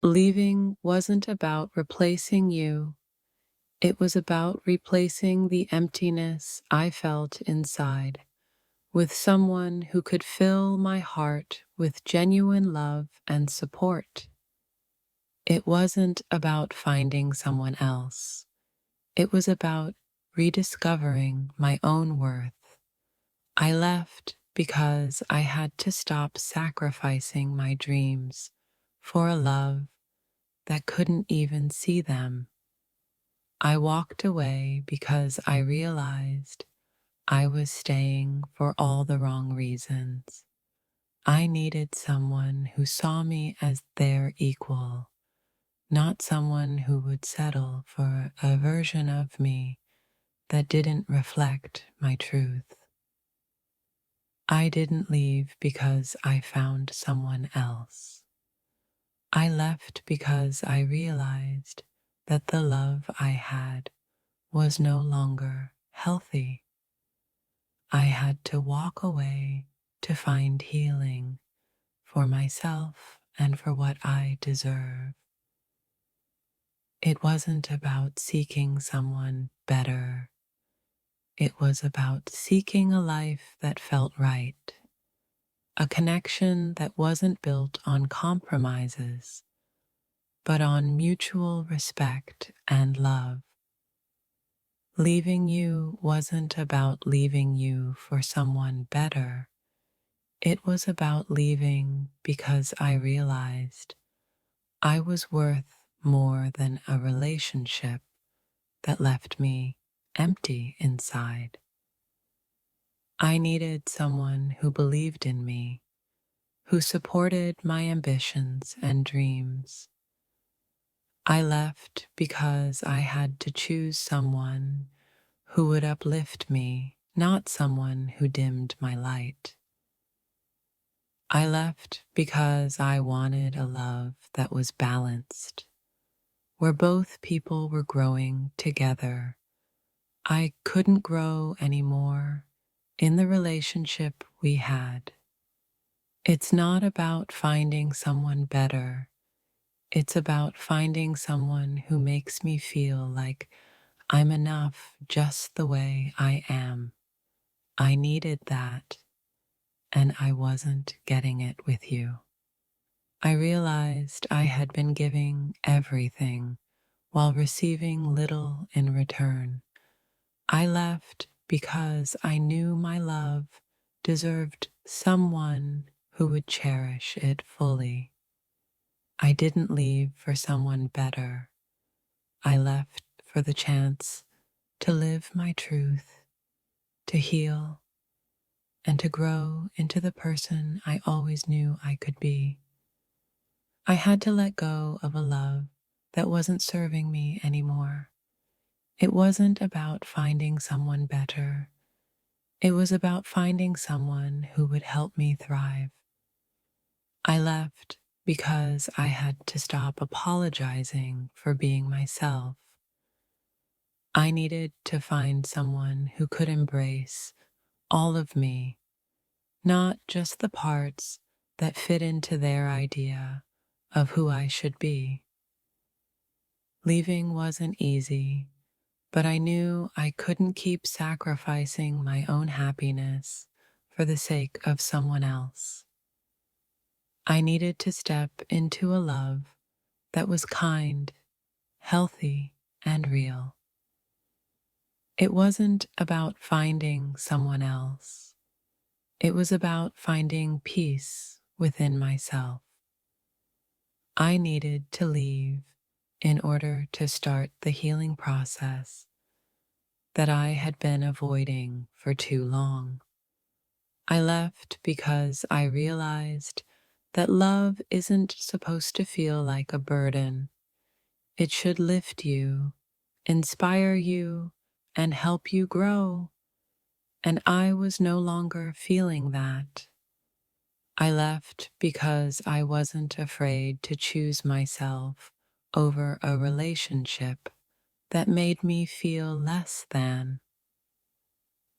Leaving wasn't about replacing you, it was about replacing the emptiness I felt inside with someone who could fill my heart with genuine love and support. It wasn't about finding someone else. It was about rediscovering my own worth. I left because I had to stop sacrificing my dreams for a love that couldn't even see them. I walked away because I realized I was staying for all the wrong reasons. I needed someone who saw me as their equal, not someone who would settle for a version of me that didn't reflect my truth. I didn't leave because I found someone else. I left because I realized that the love I had was no longer healthy. I had to walk away to find healing for myself and for what I deserve. It wasn't about seeking someone better. It was about seeking a life that felt right, a connection that wasn't built on compromises, but on mutual respect and love. Leaving you wasn't about leaving you for someone better. It was about leaving because I realized I was worth more than a relationship that left me empty inside. I needed someone who believed in me, who supported my ambitions and dreams. I left because I had to choose someone who would uplift me, not someone who dimmed my light. I left because I wanted a love that was balanced, where both people were growing together. I couldn't grow anymore in the relationship we had. It's not about finding someone better. It's about finding someone who makes me feel like I'm enough just the way I am. I needed that, and I wasn't getting it with you. I realized I had been giving everything while receiving little in return. I left because I knew my love deserved someone who would cherish it fully. I didn't leave for someone better. I left for the chance to live my truth, to heal, and to grow into the person I always knew I could be. I had to let go of a love that wasn't serving me anymore. It wasn't about finding someone better. It was about finding someone who would help me thrive. I left because I had to stop apologizing for being myself. I needed to find someone who could embrace all of me, not just the parts that fit into their idea of who I should be. Leaving wasn't easy, but I knew I couldn't keep sacrificing my own happiness for the sake of someone else. I needed to step into a love that was kind, healthy, and real. It wasn't about finding someone else. It was about finding peace within myself. I needed to leave in order to start the healing process that I had been avoiding for too long. I left because I realized that love isn't supposed to feel like a burden. It should lift you, inspire you, and help you grow. And I was no longer feeling that. I left because I wasn't afraid to choose myself over a relationship that made me feel less than.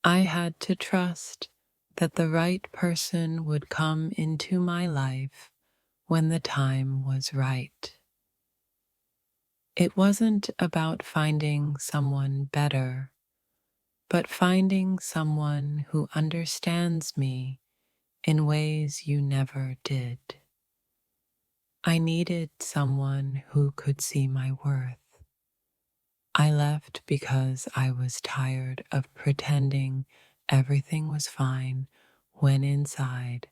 I had to trust that the right person would come into my life when the time was right. It wasn't about finding someone better, but finding someone who understands me in ways you never did. I needed someone who could see my worth. I left because I was tired of pretending everything was fine when inside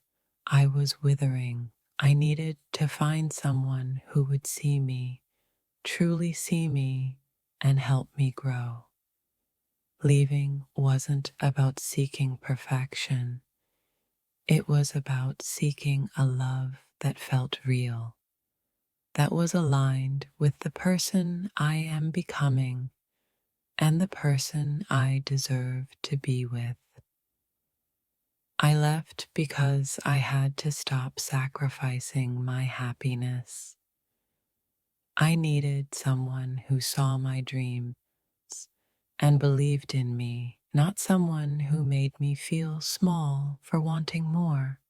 I was withering. I needed to find someone who would see me, truly see me, and help me grow. Leaving wasn't about seeking perfection. It was about seeking a love that felt real, that was aligned with the person I am becoming and the person I deserve to be with. I left because I had to stop sacrificing my happiness. I needed someone who saw my dreams and believed in me, not someone who made me feel small for wanting more.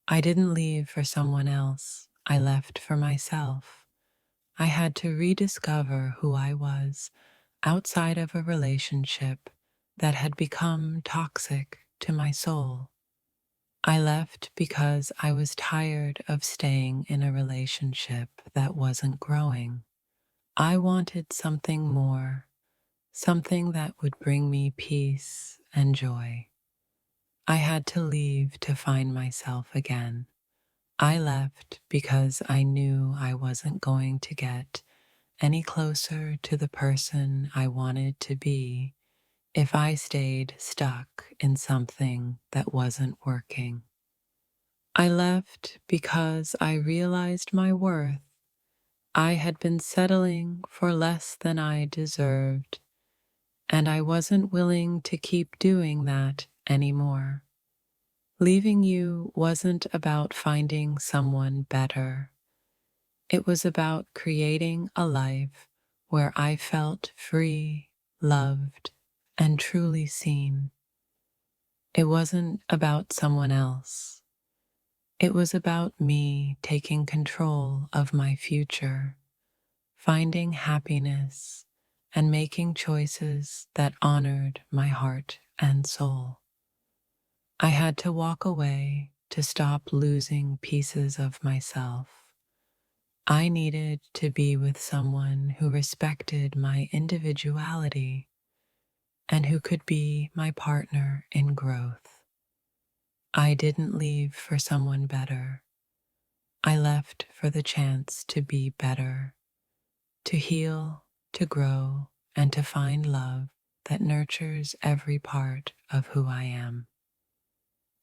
I didn't leave for someone else, I left for myself. I had to rediscover who I was outside of a relationship that had become toxic to my soul. I left because I was tired of staying in a relationship that wasn't growing. I wanted something more, something that would bring me peace and joy. I had to leave to find myself again. I left because I knew I wasn't going to get any closer to the person I wanted to be if I stayed stuck in something that wasn't working. I left because I realized my worth. I had been settling for less than I deserved, and I wasn't willing to keep doing that anymore. Leaving you wasn't about finding someone better. It was about creating a life where I felt free, loved, and truly seen. It wasn't about someone else. It was about me taking control of my future, finding happiness, and making choices that honored my heart and soul. I had to walk away to stop losing pieces of myself. I needed to be with someone who respected my individuality and who could be my partner in growth. I didn't leave for someone better. I left for the chance to be better, to heal, to grow, and to find love that nurtures every part of who I am.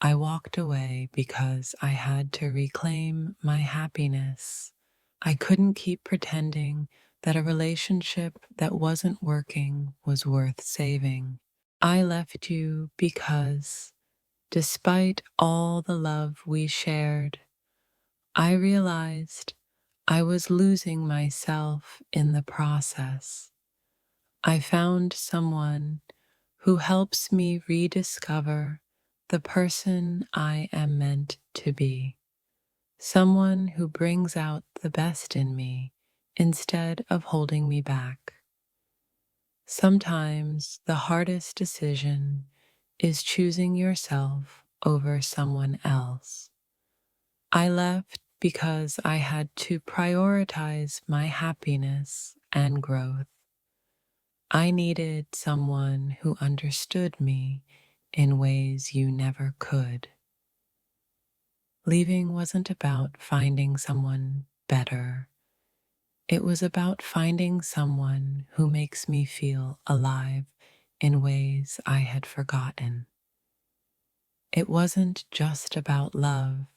I walked away because I had to reclaim my happiness. I couldn't keep pretending that a relationship that wasn't working was worth saving. I left you because, despite all the love we shared, I realized I was losing myself in the process. I found someone who helps me rediscover the person I am meant to be. Someone who brings out the best in me instead of holding me back. Sometimes the hardest decision is choosing yourself over someone else. I left because I had to prioritize my happiness and growth. I needed someone who understood me in ways you never could. Leaving wasn't about finding someone better. It was about finding someone who makes me feel alive in ways I had forgotten. It wasn't just about love.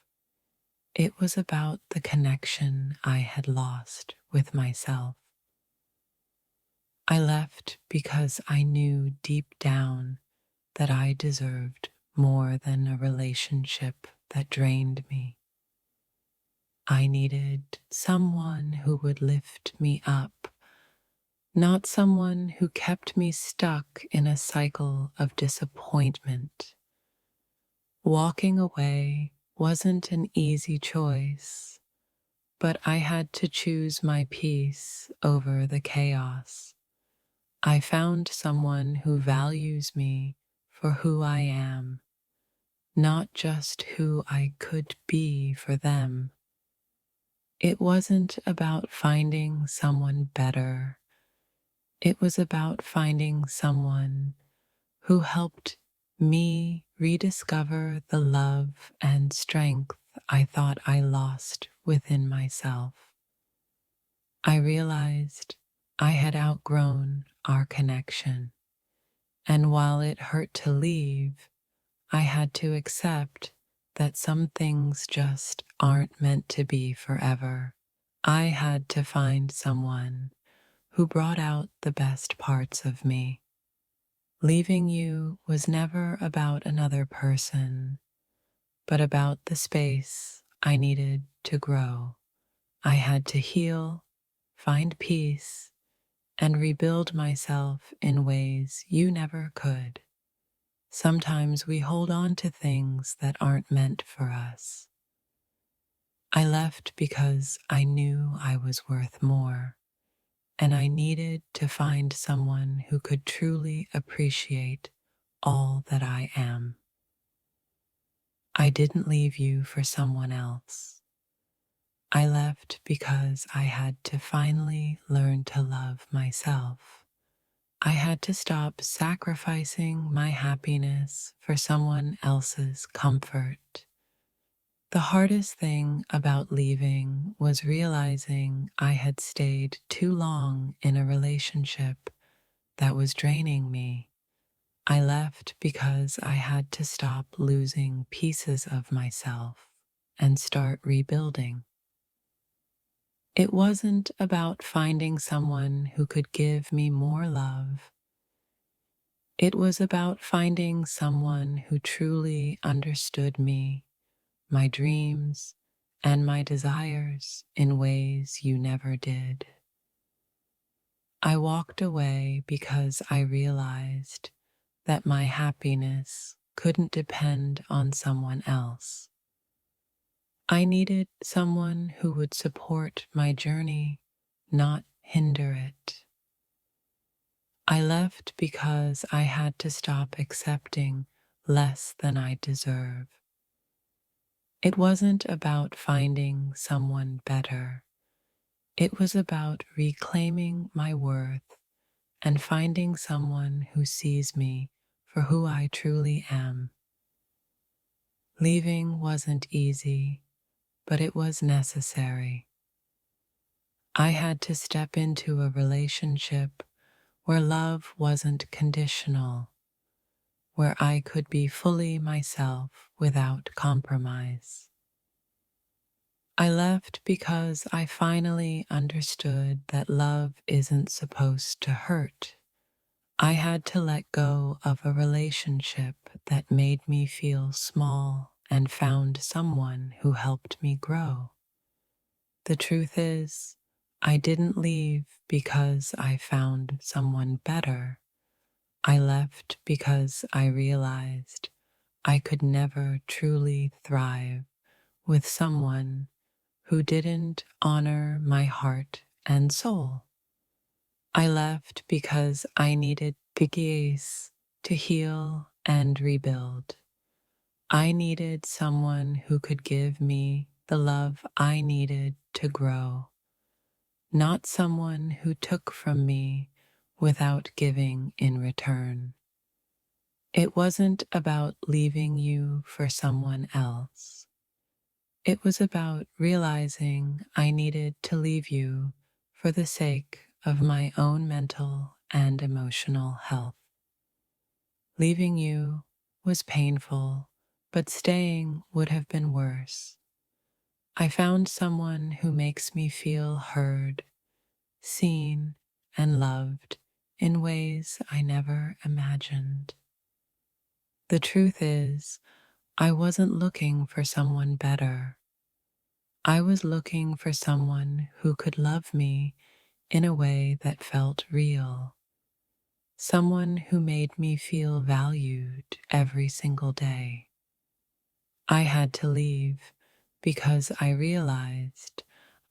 It was about the connection I had lost with myself. I left because I knew deep down that I deserved more than a relationship that drained me. I needed someone who would lift me up, not someone who kept me stuck in a cycle of disappointment. Walking away wasn't an easy choice, but I had to choose my peace over the chaos. I found someone who values me for who I am, not just who I could be for them. It wasn't about finding someone better. It was about finding someone who helped me rediscover the love and strength I thought I lost within myself. I realized I had outgrown our connection, and while it hurt to leave, I had to accept that some things just aren't meant to be forever. I had to find someone who brought out the best parts of me. Leaving you was never about another person, but about the space I needed to grow. I had to heal, find peace, and rebuild myself in ways you never could. Sometimes we hold on to things that aren't meant for us. I left because I knew I was worth more, and I needed to find someone who could truly appreciate all that I am. I didn't leave you for someone else. I left because I had to finally learn to love myself. I had to stop sacrificing my happiness for someone else's comfort. The hardest thing about leaving was realizing I had stayed too long in a relationship that was draining me. I left because I had to stop losing pieces of myself and start rebuilding. It wasn't about finding someone who could give me more love. It was about finding someone who truly understood me, my dreams, and my desires in ways you never did. I walked away because I realized that my happiness couldn't depend on someone else. I needed someone who would support my journey, not hinder it. I left because I had to stop accepting less than I deserve. It wasn't about finding someone better. It was about reclaiming my worth and finding someone who sees me for who I truly am. Leaving wasn't easy, but it was necessary. I had to step into a relationship where love wasn't conditional, where I could be fully myself without compromise. I left because I finally understood that love isn't supposed to hurt. I had to let go of a relationship that made me feel small and found someone who helped me grow. The truth is, I didn't leave because I found someone better. I left because I realized I could never truly thrive with someone who didn't honor my heart and soul. I left because I needed peace to heal and rebuild. I needed someone who could give me the love I needed to grow, not someone who took from me without giving in return. It wasn't about leaving you for someone else. It was about realizing I needed to leave you for the sake of my own mental and emotional health. Leaving you was painful, but staying would have been worse. I found someone who makes me feel heard, seen, and loved in ways I never imagined. The truth is, I wasn't looking for someone better. I was looking for someone who could love me in a way that felt real. Someone who made me feel valued every single day. I had to leave because I realized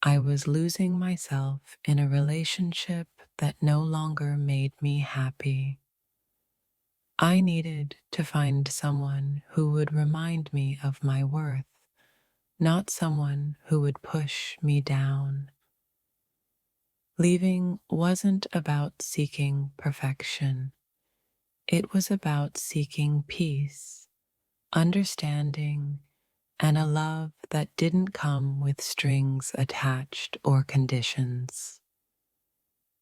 I was losing myself in a relationship that no longer made me happy. I needed to find someone who would remind me of my worth, not someone who would push me down. Leaving wasn't about seeking perfection. It was about seeking peace, understanding, and a love that didn't come with strings attached or conditions.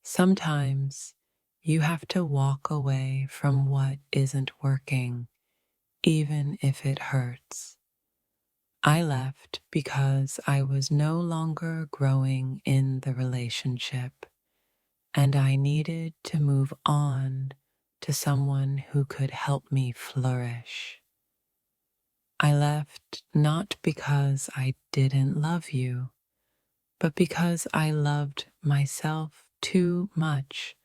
Sometimes you have to walk away from what isn't working, even if it hurts. I left because I was no longer growing in the relationship, and I needed to move on to someone who could help me flourish. I left not because I didn't love you, but because I loved myself too much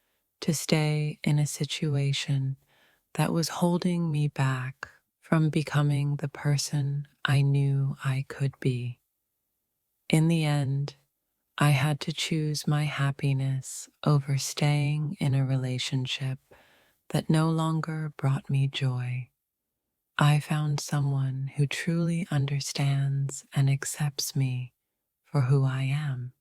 to stay in a situation that was holding me back from becoming the person I knew I could be. In the end, I had to choose my happiness over staying in a relationship that no longer brought me joy. I found someone who truly understands and accepts me for who I am.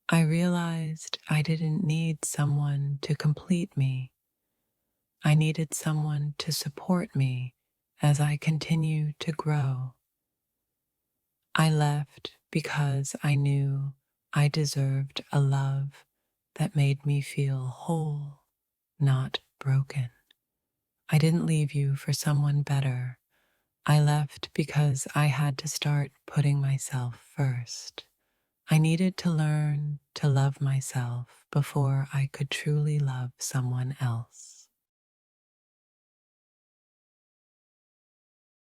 I realized I didn't need someone to complete me. I needed someone to support me as I continue to grow. I left because I knew I deserved a love that made me feel whole, not broken. I didn't leave you for someone better. I left because I had to start putting myself first. I needed to learn to love myself before I could truly love someone else.